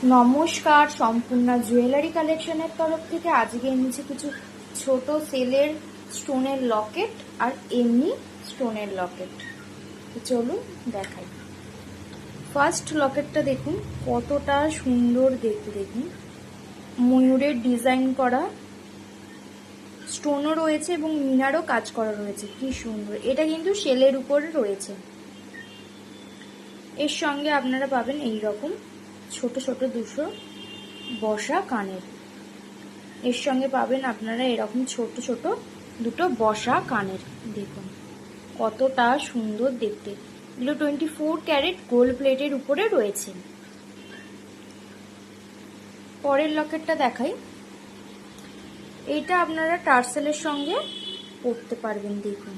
নমস্কার, সম্পূর্ণা জুয়েলারি কালেকশনের তরফ থেকে আজকে এনেছি কিছু ছোট সেলের স্টোনের লকেট আর এমনি স্টোনের লকেট। চলুন দেখাই। ফার্স্ট লকেটটা দেখুন কতটা সুন্দর দেখতে, দেখুন ময়ূরের ডিজাইন করা স্টোনও রয়েছে এবং মিনারও কাজ করা রয়েছে, কি সুন্দর। এটা কিন্তু সেলের উপরে রয়েছে। এর সঙ্গে আপনারা পাবেন এই রকম ছোট ছোট দুটো বসা কানের। এর সঙ্গে পাবেন আপনারা এরকম ছোট ছোট দুটো বসা কানের। দেখুন কতটা সুন্দর দেখতে। এগুলো 24 ক্যারেট গোল্ড প্লেটের উপরে রয়েছে। পরের লকেটটা দেখাই। এইটা আপনারা টার্সেলের সঙ্গে পরতে পারবেন। দেখুন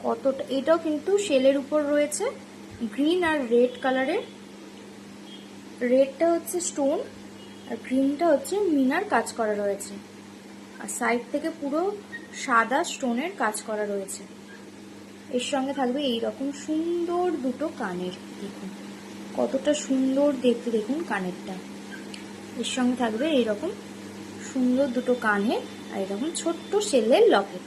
কতটা, এটাও কিন্তু সেলের উপর রয়েছে। গ্রিন আর রেড কালারের, রেডটা হচ্ছে স্টোন আর গ্রিনটা হচ্ছে মিনার কাজ করা রয়েছে, আর সাইড থেকে পুরো সাদা স্টোনের কাজ করা রয়েছে। এর সঙ্গে থাকবে এই রকম সুন্দর দুটো কানের। দেখুন কতটা সুন্দর দেখতে, দেখুন কানেরটা। এর সঙ্গে থাকবে এইরকম সুন্দর দুটো কানের আর এরকম ছোট্ট সেলের লকেট।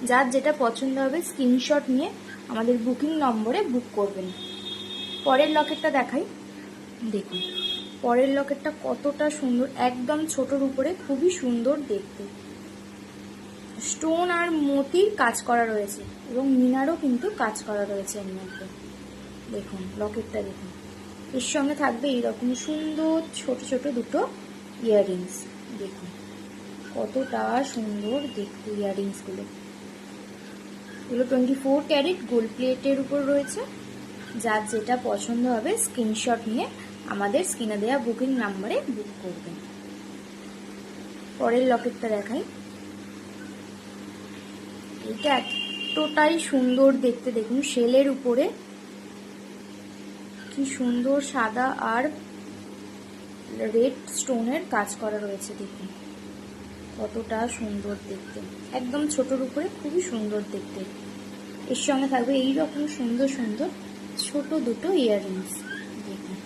যার যেটা পছন্দ হবে স্ক্রিনশট নিয়ে আমাদের বুকিং নম্বরে বুক করবেন। পরের লকেটটা দেখাই। দেখুন পরের লকেটটা কতটা সুন্দর, একদম ছোটর উপরে, খুবই সুন্দর দেখতে। স্টোন আর মতির কাজ করা রয়েছে এবং মিনারও কিন্তু কাজ করা রয়েছে এর মধ্যে। দেখুন লকেটটা দেখুন। এর সঙ্গে থাকবে এইরকম সুন্দর ছোট ছোট দুটো ইয়াররিংস। দেখুন কতটা সুন্দর দেখতে ইয়াররিংসগুলো। এগুলো 24 ক্যারেট গোল্ড প্লেটের উপর রয়েছে। যার যেটা পছন্দ হবে স্ক্রিনশট নিয়ে আমাদের স্ক্রিনে দেওয়া বুকিং নাম্বারে বুক করবেন। পরের লকেটটা দেখাই। এটা এতটাই সুন্দর দেখতে, দেখুন সেলের উপরে কি সুন্দর সাদা আর রেড স্টোনের কাজ করা রয়েছে। দেখুন কতটা সুন্দর দেখতে, একদম ছোটর উপরে খুবই সুন্দর দেখতে। এর সঙ্গে থাকবে এইরকম সুন্দর সুন্দর ছোট দুটো ইয়াররিংস। দেখুন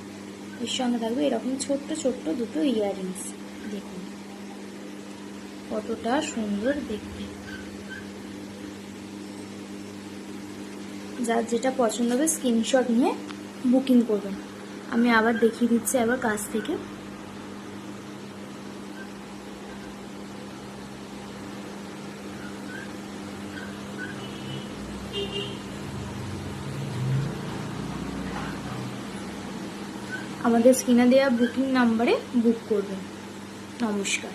এর সঙ্গে থাকবে এরকম ছোট্ট ছোট্ট দুটো ইয়াররিংস। দেখুন কতটা সুন্দর দেখতে। যার যেটা পছন্দ হবে স্ক্রিনশট নিয়ে বুকিং করবেন। আমি আবার দেখিয়ে দিচ্ছি আবার কাছ থেকে। আমাদের স্ক্রিনে দেওয়া বুকিং নাম্বারে বুক করবেন। নমস্কার।